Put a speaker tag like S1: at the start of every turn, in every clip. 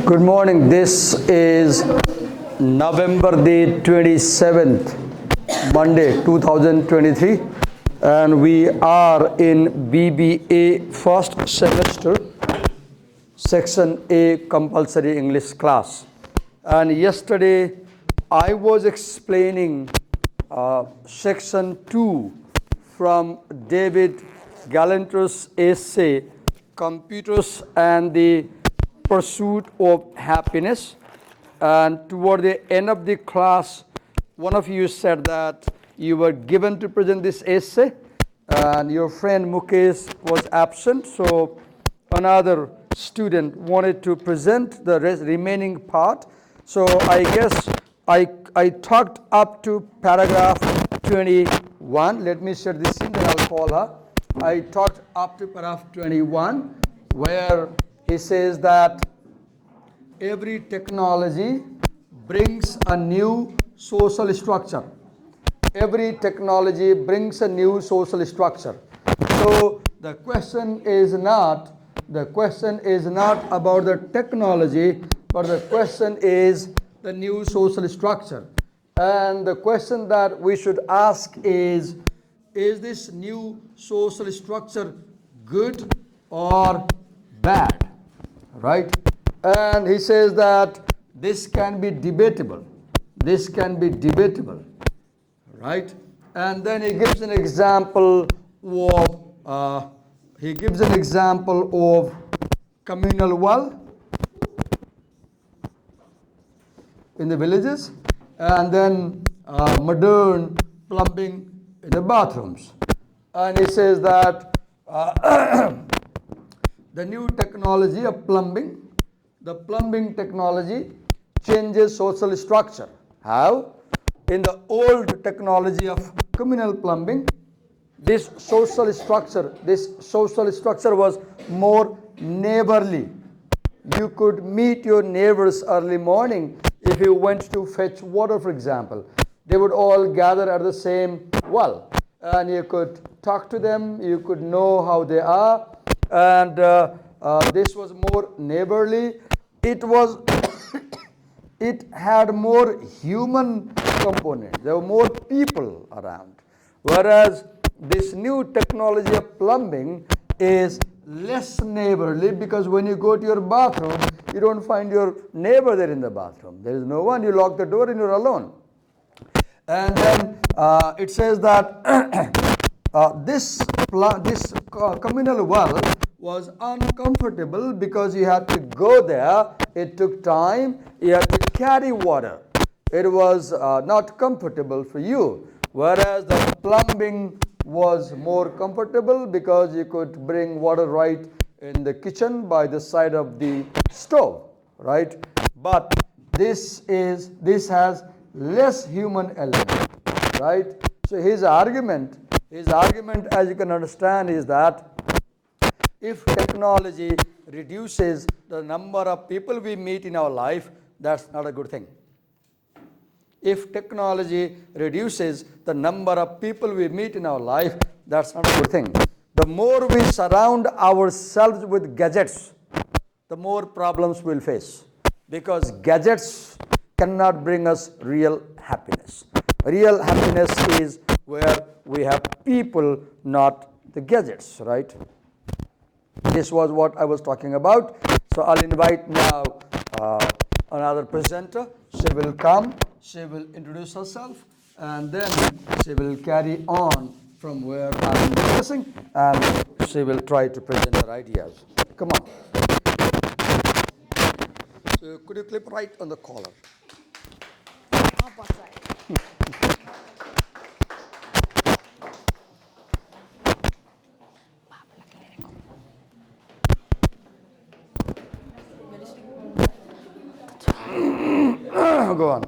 S1: Good morning. This is November the 27th, Monday 2023, and we are in BBA first semester, Section A compulsory English class. And yesterday I was explaining Section 2 from David Galanter's essay, Computers and the Pursuit of Happiness. And toward the end of the class, one of you said that you were given to present this essay, and your friend Mukesh was absent, so another student wanted to present the remaining part. So I guess I talked up to paragraph 21. Let me share this in, then I'll call her. I talked up to paragraph 21, where he says that every technology brings a new social structure. Every technology brings a new social structure. So the question is not about the technology, but the question is the new social structure. And the question that we should ask is this new social structure good or bad? Right? And he says that this can be debatable. This can be debatable. Right? And then he gives an example of communal well in the villages, and then modern plumbing in the bathrooms. And he says that the new technology of plumbing, the plumbing technology changes social structure. How? In the old technology of communal plumbing, this social structure was more neighborly. You could meet your neighbors early morning if you went to fetch water, for example. They would all gather at the same well, and you could talk to them, you could know how they are, and this was more neighborly. It was it had more human component. There were more people around. Whereas this new technology of plumbing is less neighborly, because when you go to your bathroom, you don't find your neighbor there in the bathroom. There is no one. You lock the door and you're alone. And then it says that this communal well was uncomfortable because you had to go there. It took time. You had to carry water. It was not comfortable for you. Whereas the plumbing was more comfortable because you could bring water right in the kitchen by the side of the stove, right? But this has less human element, right? So his argument, as you can understand, is that if technology reduces the number of people we meet in our life, that's not a good thing. If technology reduces the number of people we meet in our life, that's not a good thing. The more we surround ourselves with gadgets, the more problems we'll face, because gadgets cannot bring us real happiness. Real happiness is where we have people, not the gadgets, right? This was what I was talking about. So I'll invite now another presenter. She will come, she will introduce herself, and then she will carry on from where I'm discussing, and she will try to present her ideas. Come on. So could you clip right on the collar? Go on.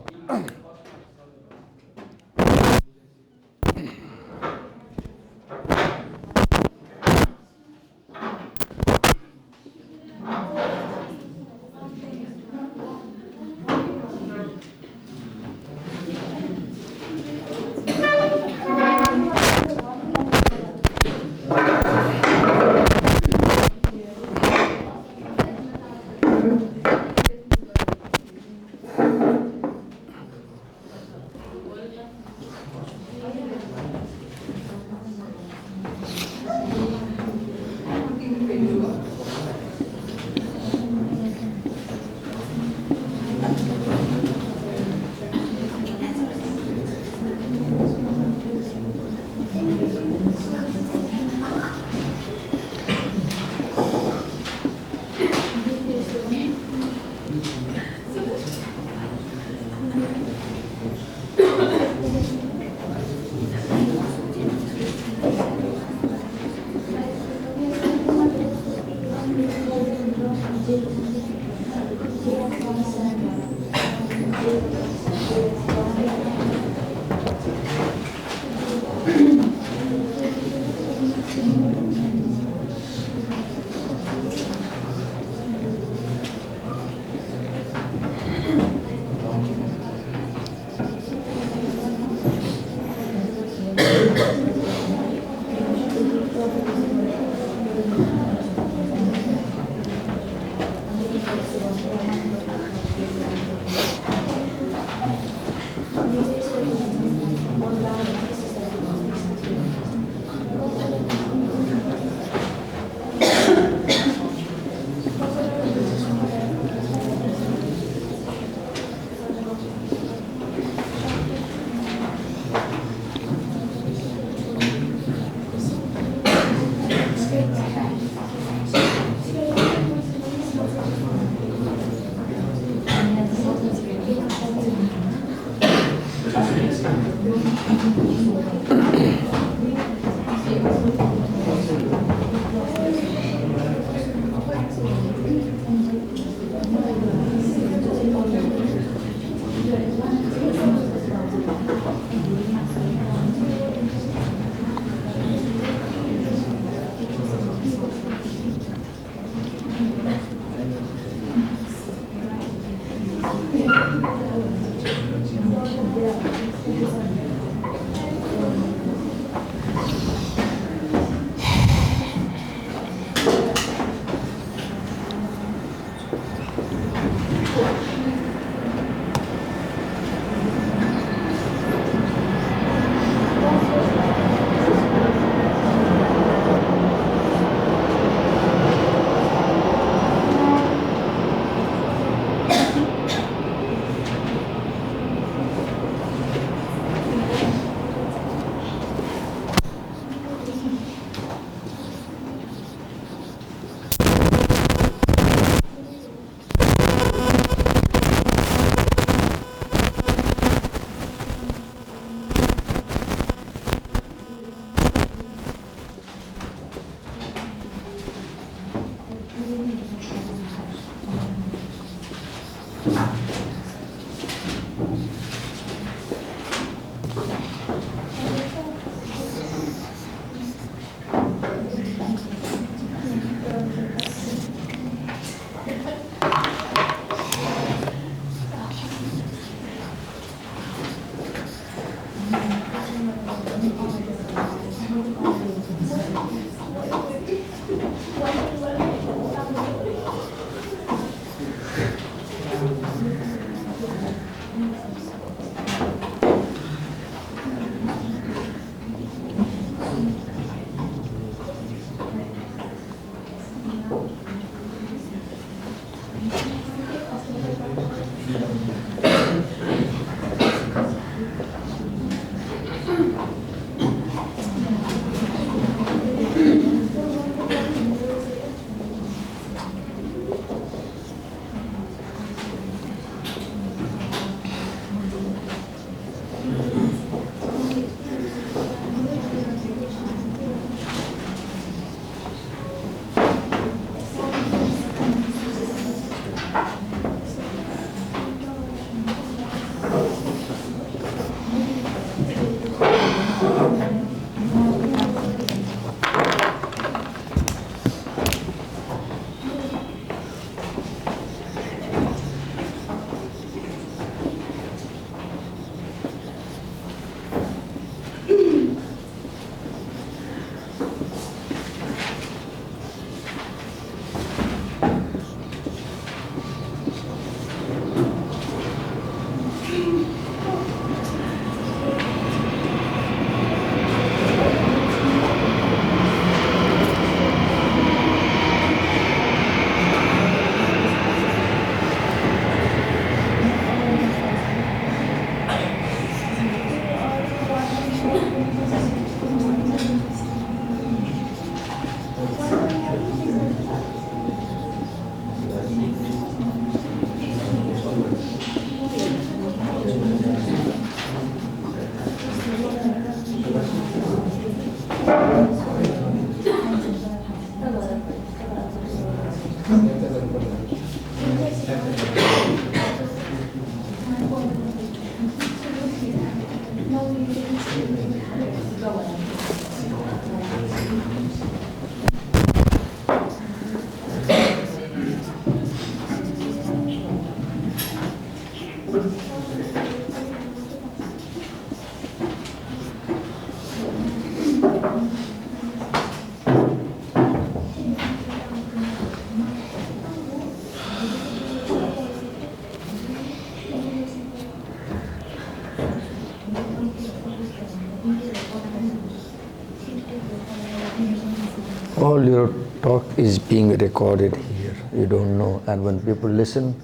S1: All your talk is being recorded here. You don't know, and when people listen,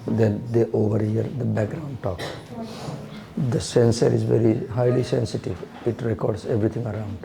S1: then they overhear the background talk. The sensor is very highly sensitive. It records everything around.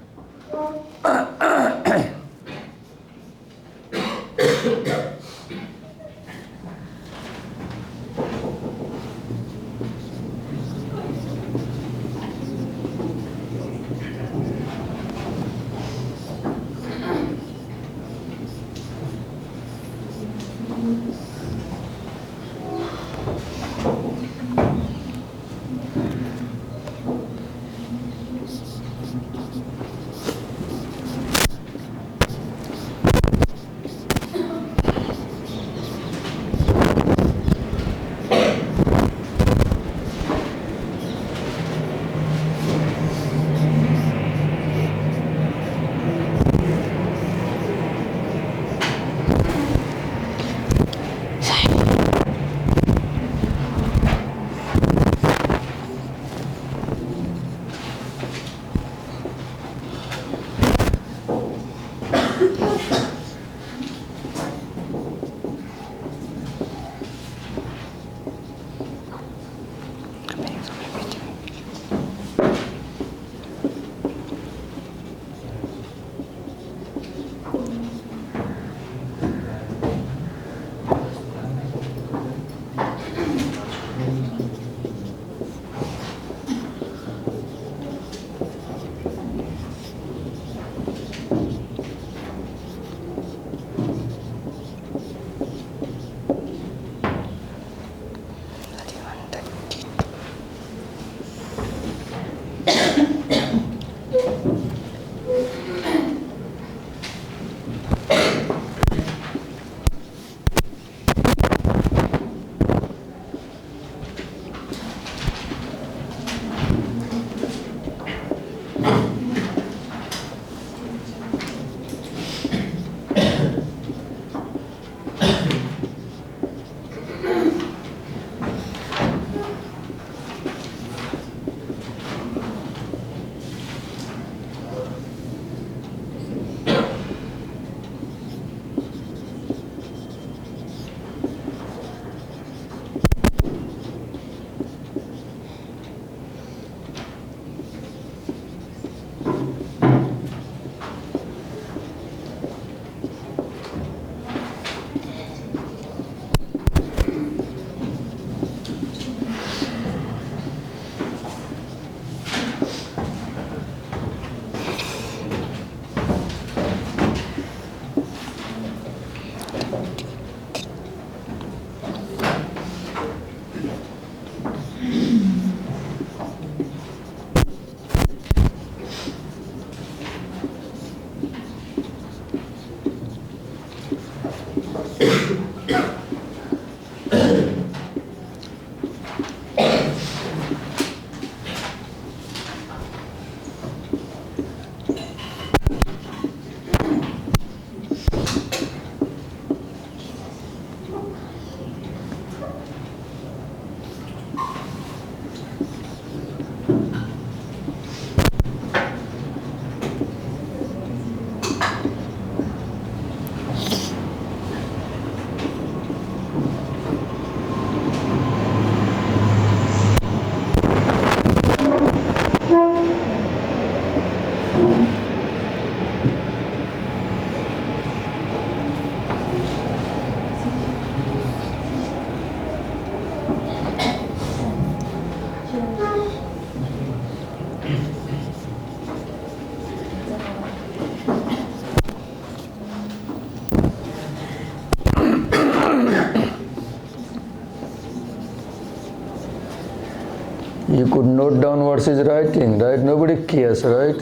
S1: You could note down what she's writing, right? Nobody cares, right?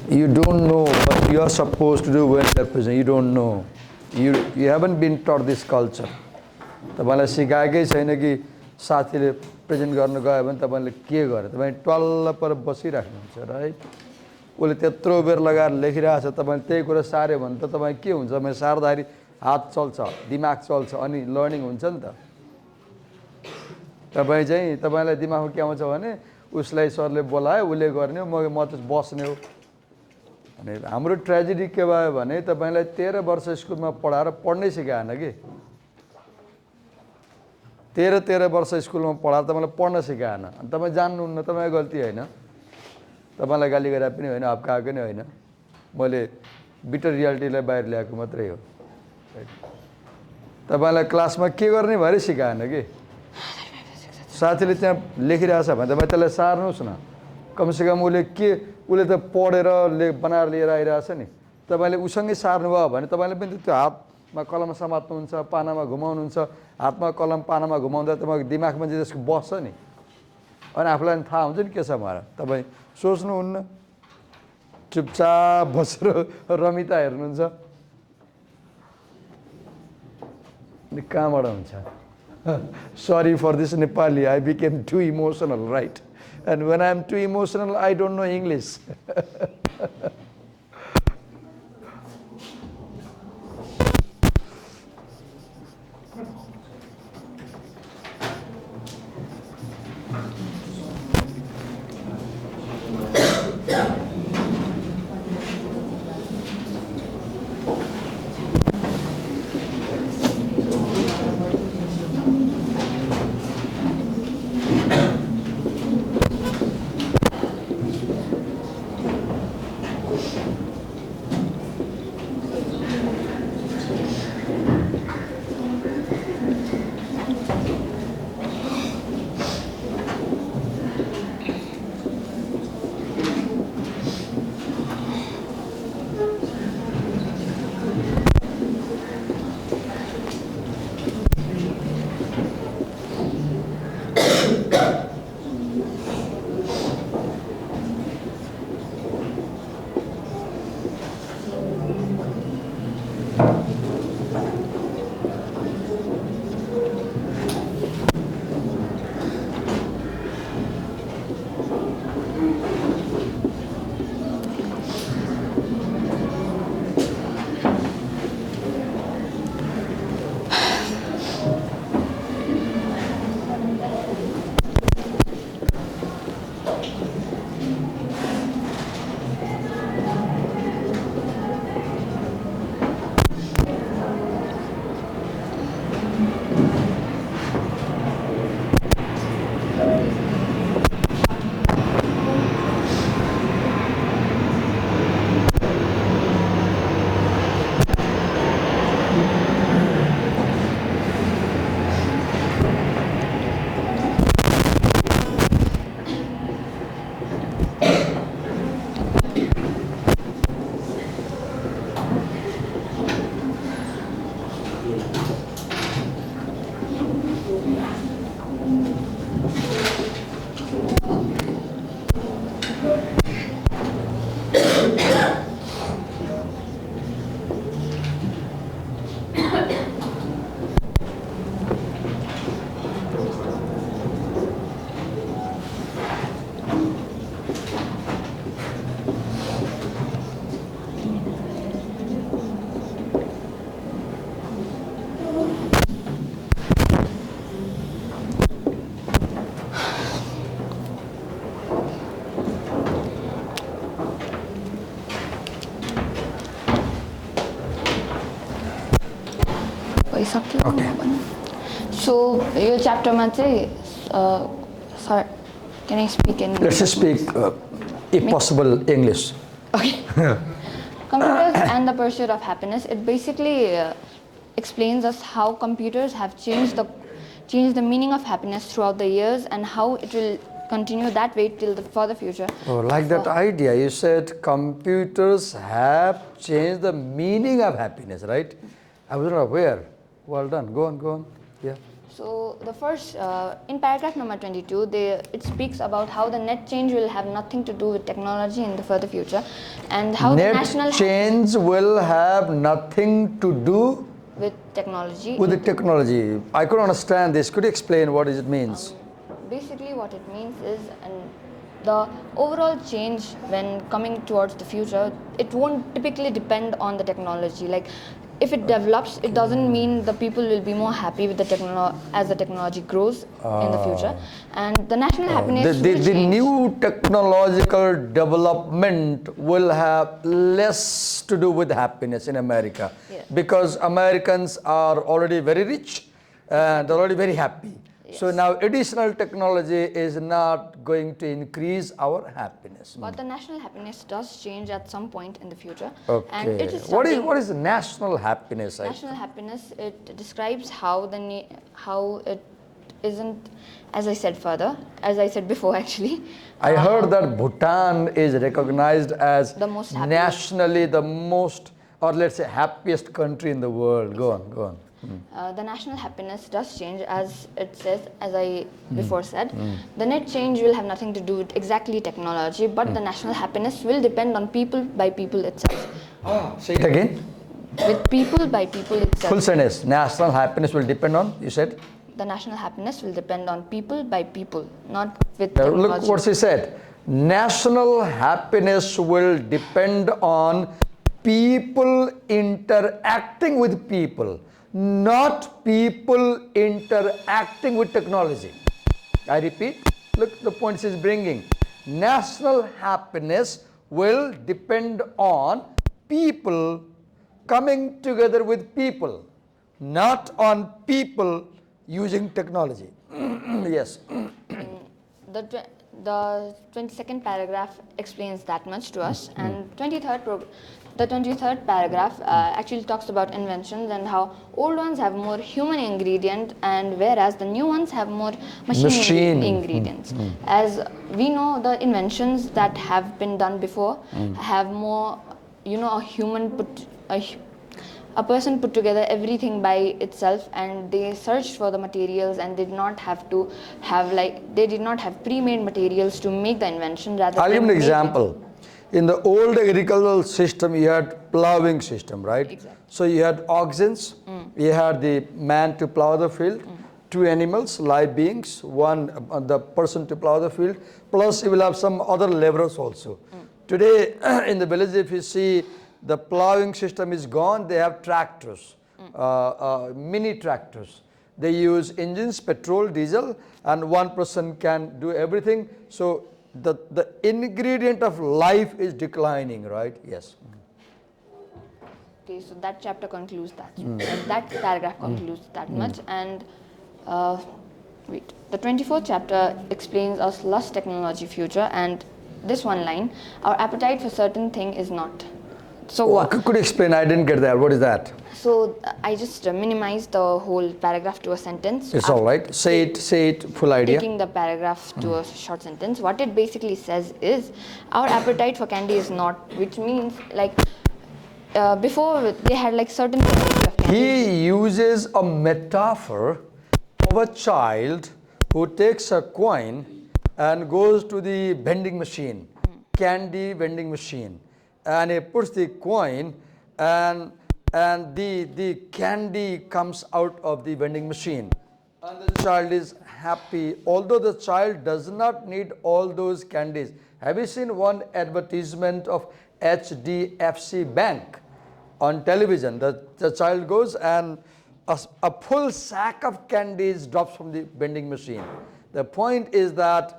S1: You don't know what you are supposed to do when they're present. You don't know. You haven't been taught this culture. तपाईलाई सिकाएकै छैन कि साथीले present गर्न गयो भने तपाईले के गरे तपाई टल्ल पर बसिराख्नुहुन्छ राइट उसले त्यत्रो बेर लगाएर लेखिरहेछ तपाईले त्यही कुरा सार्यो भने त तपाई के हुन्छ म सार्दाखेरि हात चल्छ दिमाग चल्छ अनि लर्निङ हुन्छ नि त तपाई चाहिँ तपाईलाई दिमागमा के आउँछ भने उसलाई सरले बोलायो उले गर्ने म त बस्ने हो अनि हाम्रो ट्रेजेडी के भयो भने तपाईलाई 13 वर्ष स्कुलमा पढाएर पढ्नै सिकाएन कि 13 वर्ष स्कुलमा पढाएर तपाईलाई पढ्न सिकाएन अनि तपाई जान्नुहुन्न तपाईको गल्ती हैन तपाईलाई गाली गरे पनि हैन हप्काएको पनि हैन मैले बिटर रियालिटीलाई बाहिर ल्याएको मात्रै हो तपाईलाई क्लासमा के गर्ने भरे सिकाएन कि साथीले त्यहाँ लेखिरहेछ भने तपाईँ त्यसलाई सार्नुहोस् न कमसेकम उसले त पढेर बनाएर लिएर आइरहेछ नि तपाईले उसँगै सार्नुभयो भने तपाईले पनि त्यो हातमा कलम समात्नुहुन्छ पानामा घुमाउनुहुन्छ हातमा कलम पानामा घुमाउँदा तपाईको दिमागमा चाहिँ त्यसको बस्छ नि अनि आफूलाई थाहा हुन्छ नि के छ भनेर तपाईँ सोच्नुहुन्न चुपचाप बसेर रमिता हेर्नुहुन्छ अनि कहाँबाट हुन्छ Sorry for this Nepali, I became too emotional, right? And when I'm too emotional, I don't know English.
S2: Okay. So your chapter ma चाहिँ sorry, can I speak in
S1: Let's just speak if possible English.
S2: Okay. Computers and the pursuit of happiness. It basically explains us how computers have changed the meaning of happiness throughout the years and how it will continue that way for the future.
S1: Oh, like that idea. You said computers have changed the meaning of happiness, right? I was not aware. Well done. Go on. Yeah.
S2: So the first, in paragraph number 22, it speaks about how the net change will have nothing to do with technology in the further future, and how the national
S1: net change will have nothing to do
S2: with technology.
S1: With the technology. I couldn't understand this. Could you explain what it means?
S2: Basically, what it means is, the overall change when coming towards the future, it won't typically depend on the technology. Like, if it develops, it doesn't mean the people will be more happy with the as the technology grows in the future. And the national happiness will
S1: The
S2: change.
S1: new technological development will have less to do with happiness in America,
S2: Yes.
S1: because Americans are already very rich and they're already very happy. So
S2: Yes.
S1: now additional technology is not going to increase our happiness.
S2: But the national happiness does change at some point in the future.
S1: Okay.
S2: And it is
S1: What
S2: something,
S1: is national happiness?
S2: national happiness, it describes how how it isn't, as I said before actually.
S1: I heard that Bhutan is recognized as
S2: The most happiest.
S1: nationally the most, or let's say, happiest country in the world. Go on, go on.
S2: The national happiness does change, as it says, as I before said. The net change will have nothing to do with exactly technology, but the national happiness will depend on people by people itself.
S1: Say it again.
S2: With people by people itself.
S1: Full sentence. National happiness will depend on, you said?
S2: The national happiness will depend on people by people, not with
S1: Now
S2: technology.
S1: look what she said. National happiness will depend on people interacting with people, not people interacting with technology. I repeat, look the point she's bringing. National happiness will depend on people coming together with people, not on people using technology. Yes.
S2: The 22nd paragraph explains that much to us, and the 23rd paragraph actually talks about inventions and how old ones have more human ingredient, and whereas the new ones have more machine. Ingredients. As we know, the inventions that have been done before have more, a person put together everything by itself, and they searched for the materials and did not have to have they did not have pre-made materials to make the invention. Rather,
S1: I'll
S2: they
S1: give an
S2: made it.
S1: example. In the old agricultural system, you had plowing system, right?
S2: Exactly.
S1: So you had oxens, you had the man to plow the field, two animals, live beings, one the person to plow the field, plus you will have some other laborers also. Today in the village, if you see, the plowing system is gone, they have tractors, mini tractors. They use engines, petrol, diesel, and one person can do everything. So the ingredient of life is declining, right? Yes.
S2: Okay, so that chapter concludes that. That paragraph concludes that much. And the 24th chapter explains us lust, technology, future, and this one line: our appetite for certain thing is not. So what?
S1: Could you explain? I didn't get that. What is that?
S2: So I just minimized the whole paragraph to a sentence.
S1: It's all right. Say it, full idea.
S2: Taking the paragraph to a short sentence, what it basically says is our appetite for candy is not, which means before they had certain varieties of candy.
S1: He uses a metaphor of a child who takes a coin and goes to the vending machine, candy vending machine, and he puts the coin, and the candy comes out of the vending machine, and the child is happy, although the child does not need all those candies. Have you seen one advertisement of HDFC Bank on television? The child goes and a full sack of candies drops from the vending machine. The point is that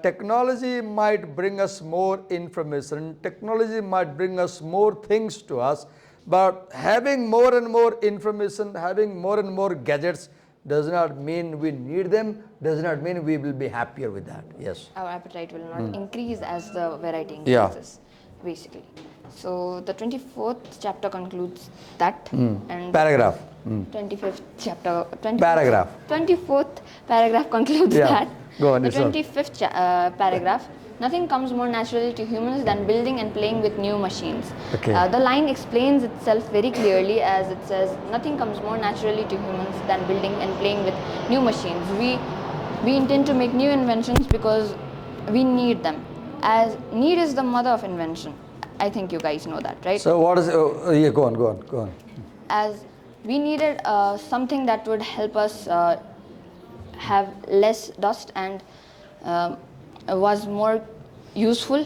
S1: technology might bring us more information, technology might bring us more things to us, but having more and more information, having more and more gadgets does not mean we need them, does not mean we will be happier with that. Yes.
S2: Our appetite will not increase as the variety
S1: Yeah.
S2: increases, basically. So the 24th chapter concludes that. And
S1: Paragraph.
S2: 25th chapter. 24th paragraph concludes
S1: Yeah.
S2: that.
S1: Go on,
S2: The
S1: it's on.
S2: 25th paragraph. Nothing comes more naturally to humans than building and playing with new machines.
S1: Okay.
S2: The line explains itself very clearly, as it says, nothing comes more naturally to humans than building and playing with new machines. We intend to make new inventions because we need them. As need is the mother of invention. I think you guys know that, right?
S1: So what is, yeah, go on.
S2: As we needed something that would help us have less dust and was more useful.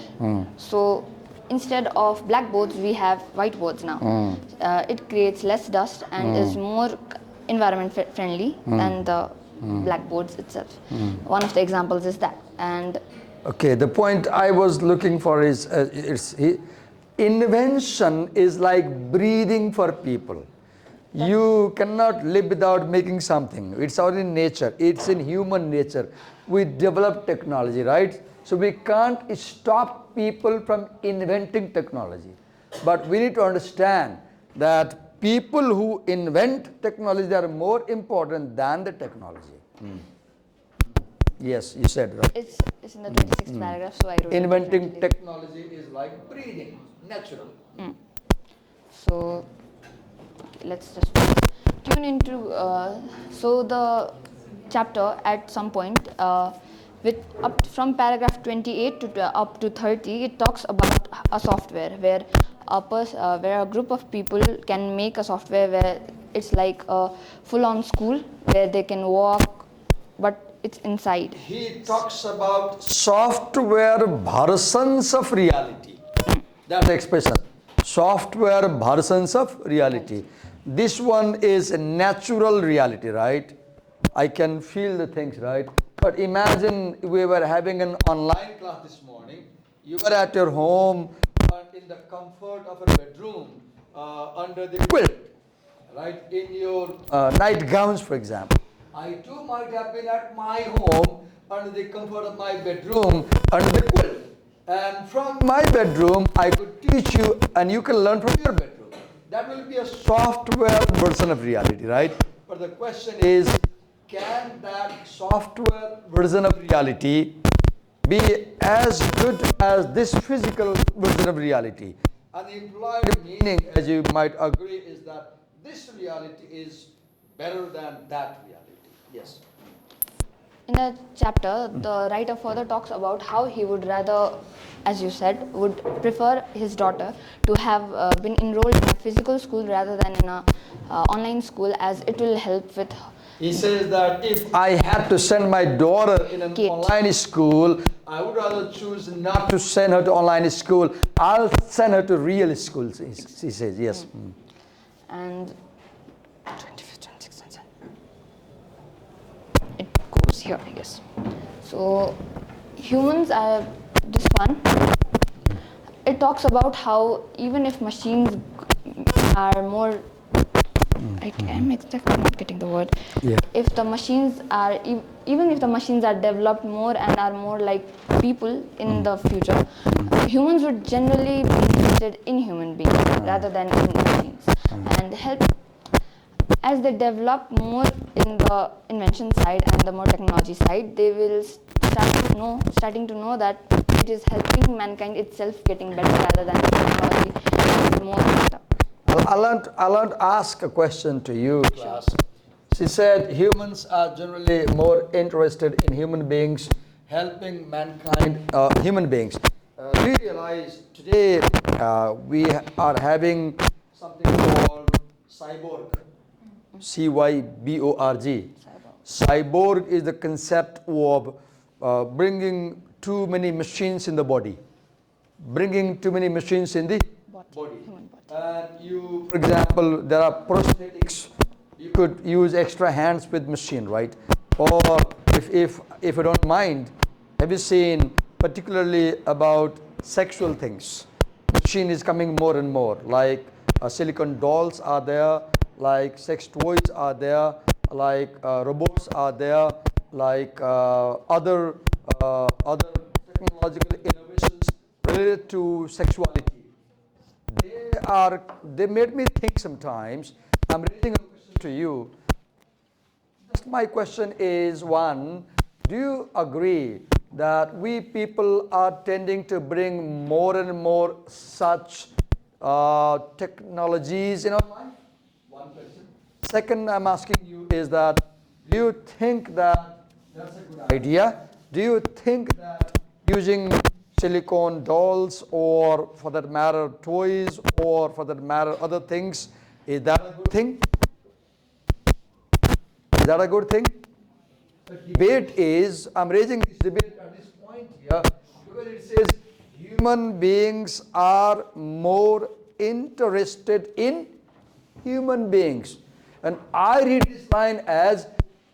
S2: So instead of blackboards, we have whiteboards now. It creates less dust and is more environment friendly than the blackboards itself. One of the examples is that. And
S1: okay, the point I was looking for is invention is like breathing for people. You cannot live without making something. It's out in nature. It's in human nature. We develop technology, right? So we can't stop people from inventing technology. But we need to understand that people who invent technology are more important than the technology. Yes, you said, right?
S2: it's in the 26th paragraph, so I wrote it
S1: Inventing
S2: differently.
S1: technology is like breathing, natural.
S2: So let's just tune into so the chapter at some point with up from paragraph 28 to up to 30, it talks about a software where where a group of people can make a software where it's like a full-on school where they can walk, but it's inside.
S1: He talks about software versions of reality. That expression. Software versions of reality. This one is a natural reality, right? I can feel the things, right? But imagine we were having an online class this morning. You were at your home and in the comfort of a bedroom under the quilt, right? In your nightgowns, for example. I too might have been at my home under the comfort of my bedroom under the quilt. And from my bedroom, I could teach you and you can learn from your bedroom. That will be a software version of reality, right? But the question is, can that software version of reality be as good as this physical version of reality? And the implied meaning, as you might agree, is that this reality is better than that reality. Yes.
S2: In the chapter, the writer further talks about how he would rather, as you said, would prefer his daughter to have been enrolled in a physical school rather than in a online school, as it will help with.
S1: He says that if I had to send my daughter in an online school, I would rather choose not to send her to online school. I'll send her to real schools, he says, yes.
S2: And 25th, 26th, 27th. It goes here, I guess. So humans are this one. It talks about how even if machines are more, I am exactly not getting the word.
S1: Yeah.
S2: If the machines are, even if the machines are developed more and are more like people in the future, humans would generally be interested in human beings rather than in machines, and help as they develop more in the invention side and the more technology side, they will starting to know that it is helping mankind itself getting better rather than technology is more better.
S1: I want to ask a question to you, class. She said humans are generally more interested in human beings, helping mankind, human beings. We realize today we are having something called cyborg, CYBORG. Cyborg is the concept of bringing too many machines in the body, bringing too many machines in the body. And you, for example, there are prosthetics. You could use extra hands with machine, right? Or if you don't mind, have you seen particularly about sexual things? Machine is coming more and more. Like silicone dolls are there, like sex toys are there, like robots are there, like other technological innovations related to sexuality. They made me think sometimes. I'm raising a question to you. Just my question is one, do you agree that we people are tending to bring more and more such technologies in our life? One question. Second, I'm asking you is that, do you think that that's a good idea? Do you think that using silicone dolls, or for that matter toys, or for that matter other things, is that a good thing? Is that a good thing? The debate is, I'm raising this debate at this point here because it says human beings are more interested in human beings. And I read this line as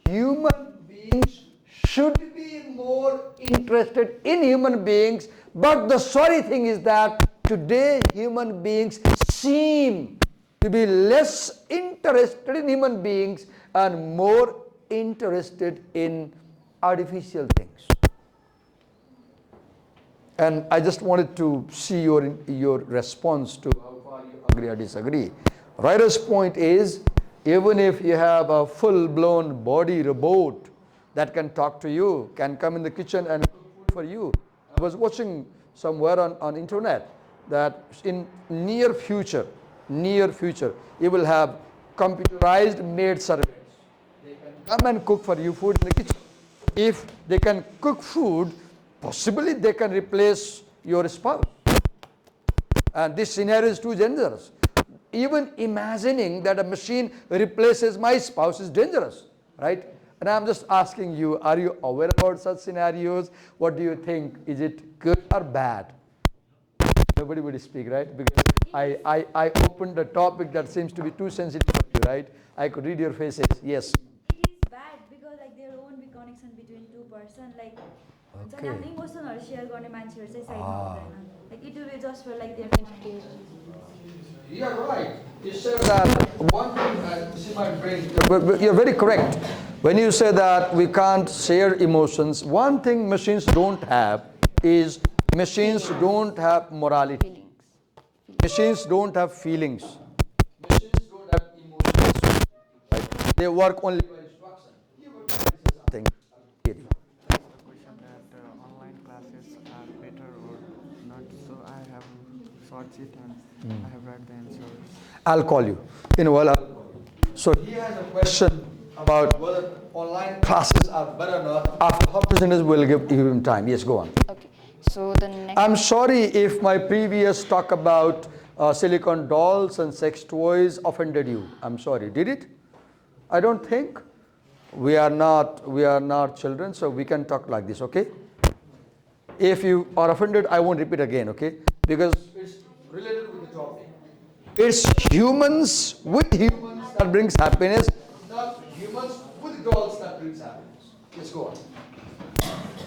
S1: human beings should be more interested in human beings, but the sorry thing is that today human beings seem to be less interested in human beings and more interested in artificial things. And I just wanted to see your response to how far you agree or disagree. Writer's point is, even if you have a full-blown body robot that can talk to you, can come in the kitchen and cook food for you. I was watching somewhere on internet that in near future, you will have computerized maid servants. They can come and cook for you food in the kitchen. If they can cook food, possibly they can replace your spouse. And this scenario is too dangerous. Even imagining that a machine replaces my spouse is dangerous, right? And I'm just asking you, are you aware about such scenarios? What do you think? Is it good or bad? Nobody would speak, right? Because I opened a topic that seems to be too sensitive for you, right? I could read your faces. Yes.
S3: It is bad because like there won't be connection between two person like हुन्छ नि आफ्नो इमोसनहरु share गर्ने मान्छेहरु चाहिँ साइडमा हुँदैन like it will be just for like their
S1: You're right. You said that one thing, see my brain, but you're very correct. When you say that we can't share emotions, one thing machines don't have is machines don't have morality. Machines don't have feelings. Machines don't have emotions. Right? They work only by instruction. You would say something.
S4: The question that online classes are better or not, so I have searched it and I have read the answers.
S1: I'll call you. In a while, I'll call you. So he has a question about whether online classes are better or not. After half percentage, we'll give him time. Yes, go on.
S2: Okay. So the next.
S1: I'm sorry if my previous talk about silicon dolls and sex toys offended you. I'm sorry. Did it? I don't think. We are not children, so we can talk like this, okay? If you are offended, I won't repeat again, okay? Because it's related with the topic. It's humans with humans that brings happiness, not humans with dolls that brings happiness. Let's go on.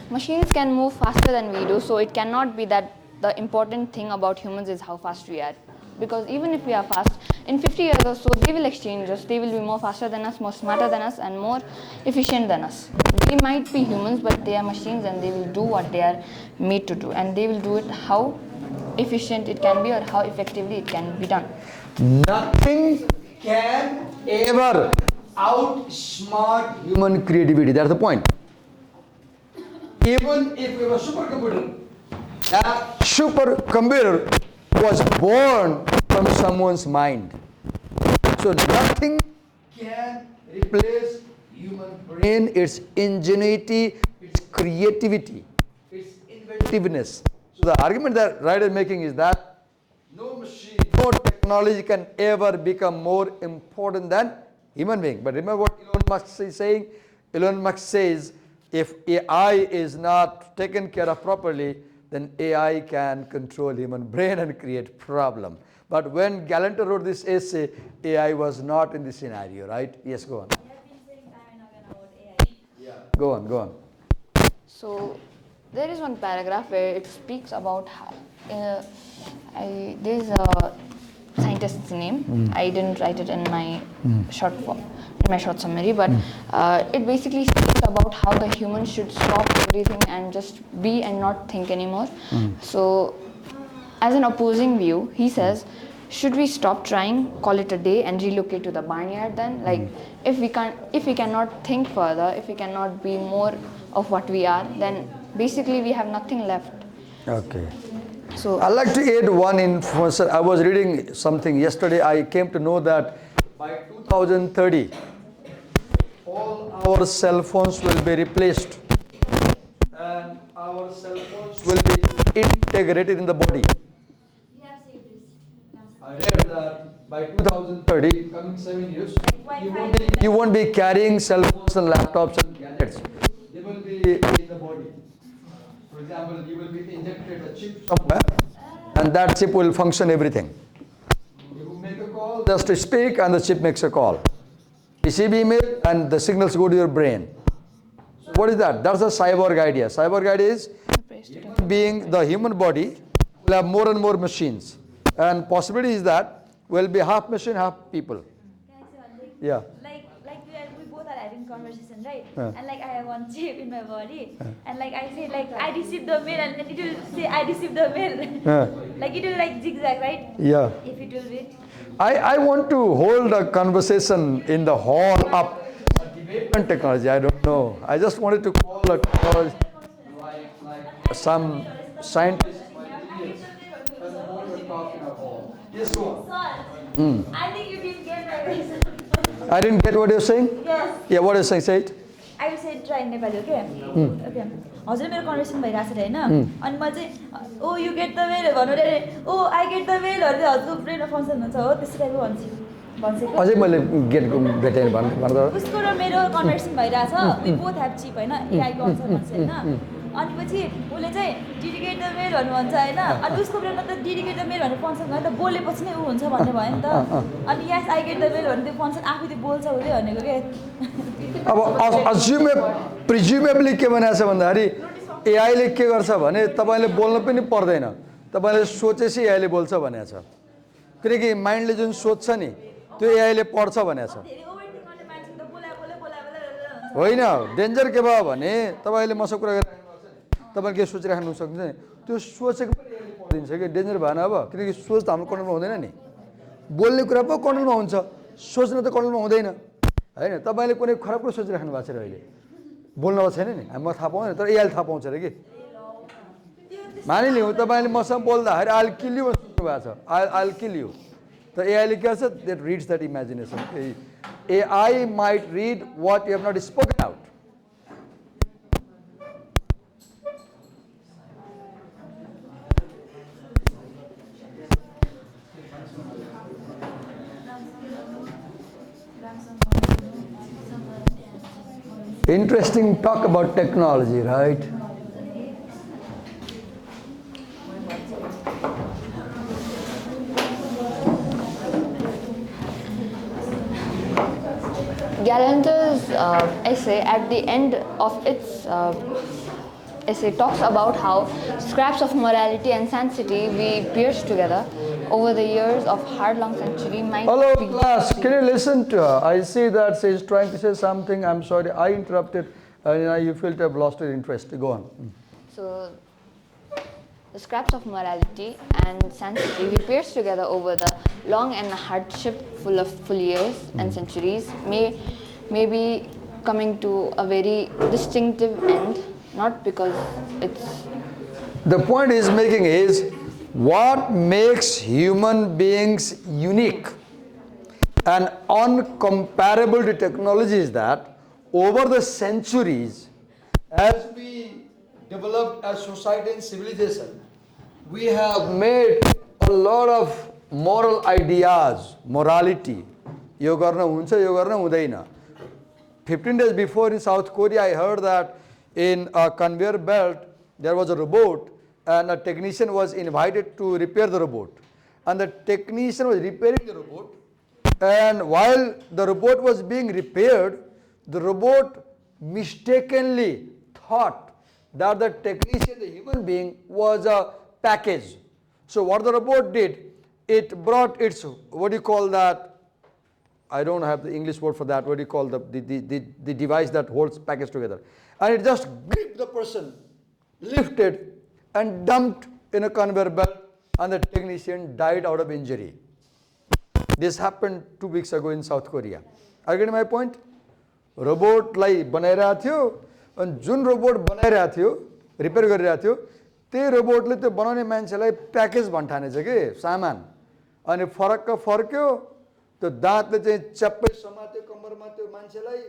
S2: Machines can move faster than we do, so it cannot be that the important thing about humans is how fast we are. Because even if we are fast, in 50 years or so, they will exchange us. They will be more faster than us, more smarter than us, and more efficient than us. They might be humans, but they are machines, and they will do what they are made to do. And they will do it how efficient it can be or how effectively it can be done.
S1: Nothing can ever outsmart human creativity. That's the point. Even if we have a supercomputer, that supercomputer was born from someone's mind. So nothing can replace human brain, its ingenuity, its creativity, its inventiveness. So the argument that writer is making is that no machine, no technology can ever become more important than human being. But remember what Elon Musk is saying? Elon Musk says if AI is not taken care of properly, then AI can control human brain and create problem. But when Galanter wrote this essay, AI was not in this scenario, right? Yes, go on.
S3: I have been saying time and again about AI.
S1: Yeah. Go on.
S2: So there is one paragraph where it speaks about how there's a scientist's name. I didn't write it in my short form, in my short summary, but it basically speaks about how the human should stop everything and just be and not think anymore. So as an opposing view, he says, should we stop trying, call it a day, and relocate to the barnyard then? Like, if we cannot think further, if we cannot be more of what we are, then basically we have nothing left.
S1: Okay.
S2: So
S1: I'd like to add one information. I was reading something yesterday. I came to know that by 2030, all our cell phones will be replaced, and our cell phones will be integrated in the body.
S3: We have saved this.
S1: I read that by 2030, coming 7 years, you won't be carrying cell phones and laptops and gadgets. They will be in the body. For example, you will be injected a chip somewhere, and that chip will function everything. You make a call, just speak, and the chip makes a call. Receive email, and the signals go to your brain. So what is that? That's a cyborg idea. Cyborg idea is being the human body will have more and more machines, and possibility is that will be half machine, half people. Yeah.
S3: We both are having conversation, right?
S1: Yeah.
S3: And like I have one chip in my body, and like I say like I received the mail, and it will say I received the mail.
S1: Yeah.
S3: Like it will like zigzag, right?
S1: Yeah.
S3: If it will be.
S1: I want to hold a conversation in the hall up development technology. I don't know. I just wanted to call a technology like some scientist. Yes, go on.
S3: I think you didn't get my reason.
S1: I didn't get what you're saying.
S3: Yes.
S1: Yeah, what are you saying? Say it.
S3: I will say it try in Nepali, okay? Okay. हजुर मेरो conversation भइरहेको छ हैन अनि म चाहिँ ओ you get the mail भन्नु रे ओ आई get the mail हरु हजुरको ब्रेन फंक्सन हुन्छ हो त्यसै टाइपको भन्छ
S1: अझै मैले भेटेन भन्दा
S3: उसको र मेरो कन्भर्सेसन भइरहेछ वी बोथ हैव चिप हैन एआई को आन्सर भन्छ हैन अनि पछि उले चाहिँ डेडिकेट द मेल भन्नु भन्छ हैन अनि उसको ब्रेनमा त डेडिकेट द मेल भन्ने फंक्सन गर्दा बोलेपछि नै उ हुन्छ भन्ने भयो नि त अनि yes I get the mail भन्ने त्यो फंक्सन आफै त्यो बोल्छ उले भनेको के
S1: अब प्रिज्युमेबली के भनेछ भन्दाखेरि एआईले के गर्छ भने तपाईले बोल्न पनि पर्दैन तपाईले सोचेपछि एआईले बोल्छ भनेको छ किनकि माइन्डले जुन सोच्छ नि त्यो एआईले पढ्छ भनेको छ होइन डेन्जर के भयो भने तपाईले मसँग कुरा गरिराख्नु तपाईले के सोचिराख्नु सक्दैन त्यो सोचेको पनि एआईले पढिदिन्छ कि डेन्जर भएन अब किनकि सोच त हाम्रो कन्ट्रोलमा हुँदैन नि बोल्ने कुरा पो कन्ट्रोलमा हुन्छ सोच्न त कन्ट्रोलमा हुँदैन हैन तपाईले कुनै खराब कुरा सोचिराख्नु भएको छ अहिले बोल्नु छैन नि म थाहा पाउँदैन तर एआईले थाहा पाउँछ रे कि मानिलिउँ तपाईले मसँग बोल्दाखेरि आइल किल यु सोच्नु भएको छ आइल किल यु त एआईले के गर्छ that reads that imagination AI might read what you have not spoken out Interesting talk about technology, right?
S2: Galanter's essay at the end of its essay talks about how scraps of morality and sanctity we pierce together over the years of hard long century might
S1: Hello
S2: be
S1: class, can you listen to her? I see that she's trying to say something. I'm sorry, I interrupted. You feel to have lost your interest. Go on.
S2: So, the scraps of morality and sanctity we pierce together over the long and hardship-full years and centuries may be coming to a very distinctive end, not because it's...
S1: The point he's making is, what makes human beings unique and uncomparable to technology is that over the centuries, as we developed as society and civilization, we have made a lot of moral ideas, morality. यो गर्न हुन्छ, यो गर्न हुँदैन. 15 days before in South Korea, I heard that in a conveyor belt, there was a robot and a technician was invited to repair the robot. And the technician was repairing the robot. And while the robot was being repaired, the robot mistakenly thought that the technician, the human being, was a package. So what the robot did, it brought its, what do you call that? I don't have the English word for that. What do you call the device that holds package together? And it just gripped the person, lifted, and dumped in a conveyor belt, and the technician died out of injury. This happened 2 weeks ago in South Korea. Are you getting my point? Robot like बनाइरहेको थियो and Jun robot बनाइरहेको थियो repair गरिरहेको थियो त्यही रोबोटले त्यो बनाउने मान्छेलाई प्याकेज भन्ठानेछ के सामान अनि फरक्क फर्क्यो त्यो दाँतले चाहिँ चप्पै समात्यो कम्मरमा त्यो मान्छेलाई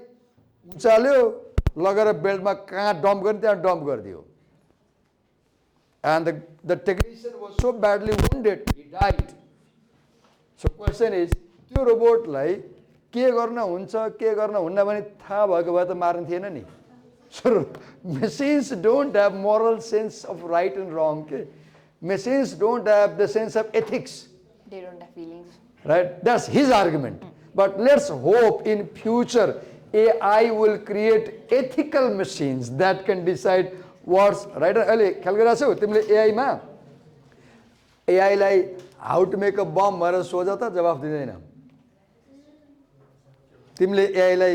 S1: उचाल्यो लगेर बेल्टमा कहाँ डम्प गर्ने त्यहाँ डम्प गरिदियो and the technician was so badly wounded he died. So question is त्यो रोबोटलाई के गर्न हुन्छ के गर्न हुन्न भने थाहा भएको भए त मार्न थिएन नि So machines don't have moral sense of right and wrong. Okay? Machines don't have the sense of ethics.
S2: They don't have feelings.
S1: Right? That's his argument. But let's hope in future AI will create ethical machines that can decide what's right. अहिले ख्याल गरिरहेको छौ तिमीले एआईमा एआईलाई how to make a बम भनेर सोझ त जवाफ दिँदैन तिमीले एआईलाई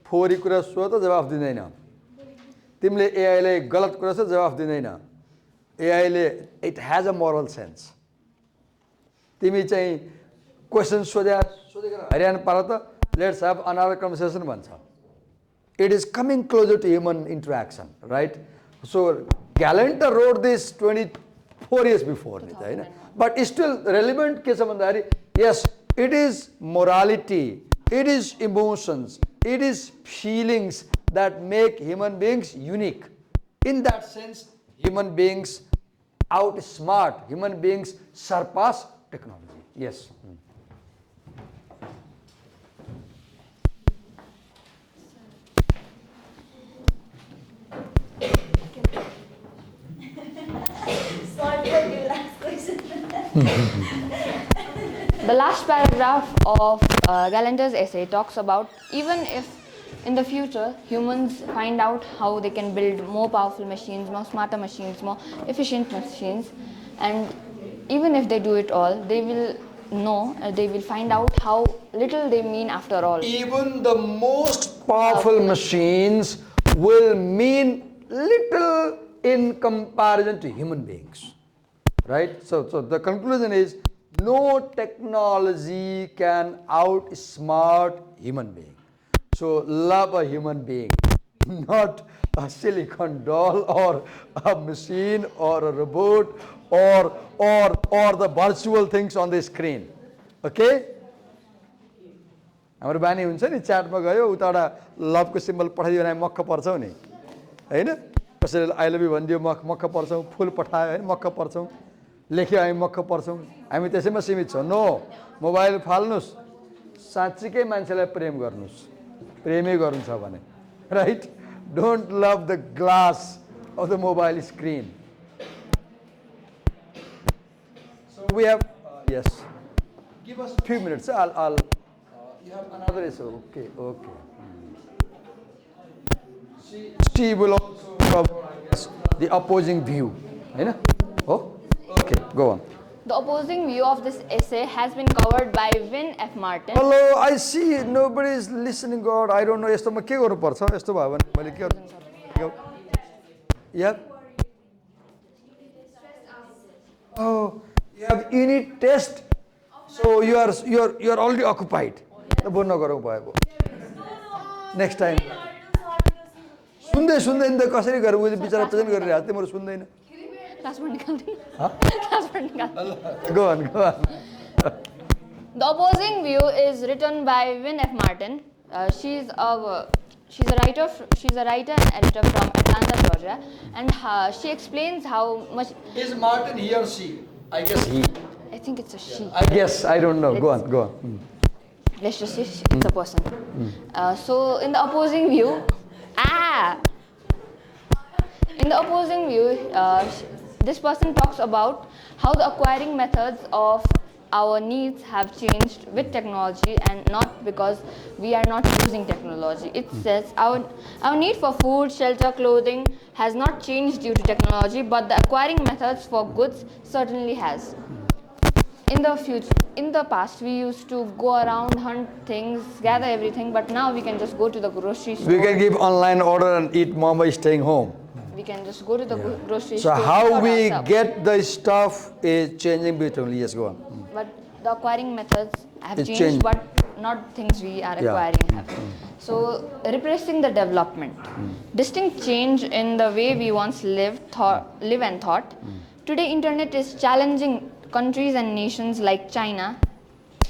S1: फोहोरी कुरा सोध त जवाफ दिँदैन तिमीले एआईलाई गलत कुरा सोध जवाफ दिँदैन एआईले it has a moral sense तिमी चाहिँ क्वेसन सोधेर हरियान पार त लेट्स हैव अनदर कन्भर्सेसन भन्छ it is coming closer to human interaction right so ग्यालेन्टर रोड दिस 24 years बिफोर नि त होइन बट स्टिल रेलिभेन्ट के छ भन्दाखेरि yes it is morality it is emotions it is feelings that make human beings unique in that sense human beings out smart human beings surpass technology. Yes.
S2: The last paragraph of Galanter's essay talks about even if in the future humans find out how they can build more powerful machines, more smarter machines, more efficient machines, and even if they do it all, they will know, they will find out how little they mean after all.
S1: Even the most powerful machines will mean little in comparison to human beings. Right? So the conclusion is no technology can outsmart human being. So love a human being, not a silicon doll or a machine or a robot or the virtual things on the screen. Okay? हाम्रो बानी हुन्छ नि च्याटमा गयो उताबाट लभको symbol पठाइदियो भने मक्ख पर्छौँ नि हैन कसैले आई लभ यु भनिदियो मक्ख पर्छौँ फुल पठायो हैन मक्ख पर्छौँ लेख्यो हामी मक्ख पर्छौँ हामी त्यसैमा सीमित छौँ नो मोबाइल फाल्नुस् साँच्चीकै मान्छेलाई प्रेम गर्नुस् प्रेमै गर्नु छ भने right don't love the glass of the mobile screen so we have yes give us few minutes I'll you have another issue. Okay. Steve will also cover, I guess, the opposing view. Oh, okay, go on.
S2: The opposing view of this essay has been covered by Win F. Martin.
S1: Hello, I see nobody is listening. God, I don't know. यस्तो म के गर्नु पर्छ यस्तो भयो भने मैले के गर्नु Yeah. Oh, you have unit test. So you are already occupied. बोल्न गरौँ भयो नेक्स्ट टाइम सुन्दै नि त कसरी गरेर उयो बिचरा प्रेजेन्ट गरिरहेको थियो मैले सुन्दैन Go on.
S2: The opposing view is written by Win F. Martin. She's a writer and editor from Atlanta, Georgia, and she explains how much.
S1: Is Martin he or she? I guess he.
S2: I think it's a she.
S1: I guess I don't know. Go on.
S2: Let's just say it's a person. So in the opposing view, this person talks about how the acquiring methods of our needs have changed with technology and not because we are not using technology. It says our need for food, shelter, clothing has not changed due to technology, but the acquiring methods for goods certainly has. In the past, we used to go around, hunt things, gather everything, but now we can just go to the grocery store.
S1: We can give online order and eat mom by staying home.
S2: We can just go to the grocery store.
S1: So how we get the stuff is changing between. Yes, go on.
S2: But the acquiring methods have changed, but not things we are acquiring have. So repressing the development. Distinct change in the way we once live and thought. Today, internet is challenging countries and nations like China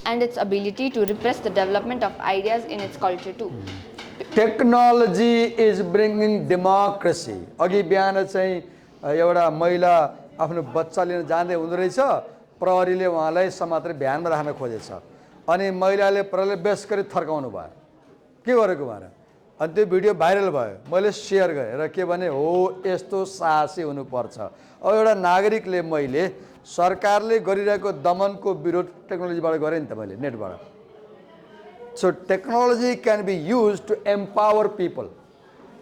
S2: and its ability to repress the development of ideas in its culture too.
S1: Technology is bringing democracy. अघि बिहान चाहिँ एउटा महिला आफ्नो बच्चा लिन जाँदै हुँदै रहेछ प्रहरीले उहाँलाई समातेर भ्यानमा राख्न खोजेछ अनि महिलाले प्रहरीले बेस गरी थर्काउनु भयो के गरेको भएर अनि त्यो भिडियो भाइरल भयो, मैले सेयर गरेँ र के भने हो यस्तो साहसी हुनुपर्छ। अब एउटा नागरिकले मैले सरकारले गरिरहेको दमनको विरोध टेक्नोलोजीबाट गरेँ नि त मैले नेटबाट। So technology can be use to empower people,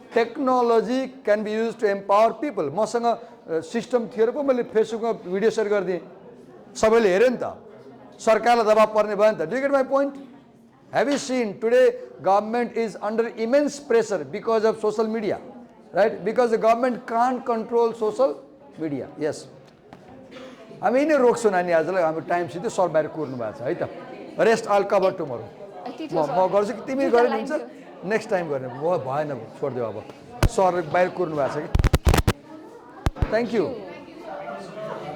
S1: technology can be use to empower people. मसँग सिस्टम थियो र पो मैले फेसबुकमा भिडियो सेयर गरिदिएँ, सबैले हेऱ्यो नि त, सरकारलाई दबाब पर्ने भयो नि त। Do you get my point? Have you seen today government is under immense pressure because of social media, right? Because the government can't control social media. Yes. हामी नै रोक्छौँ नानी, आजलाई हाम्रो टाइम सिधै सर बाहिर कुर्नु भएको छ है त। रेस्ट अल कभर टुमोरो। म गर्छु कि तिमी गर्ने हुन्छ, नेक्स्ट टाइम गर्ने भएन छोडिदियो अब, सर बाहिर कुर्नु भएको छ कि। Thank you.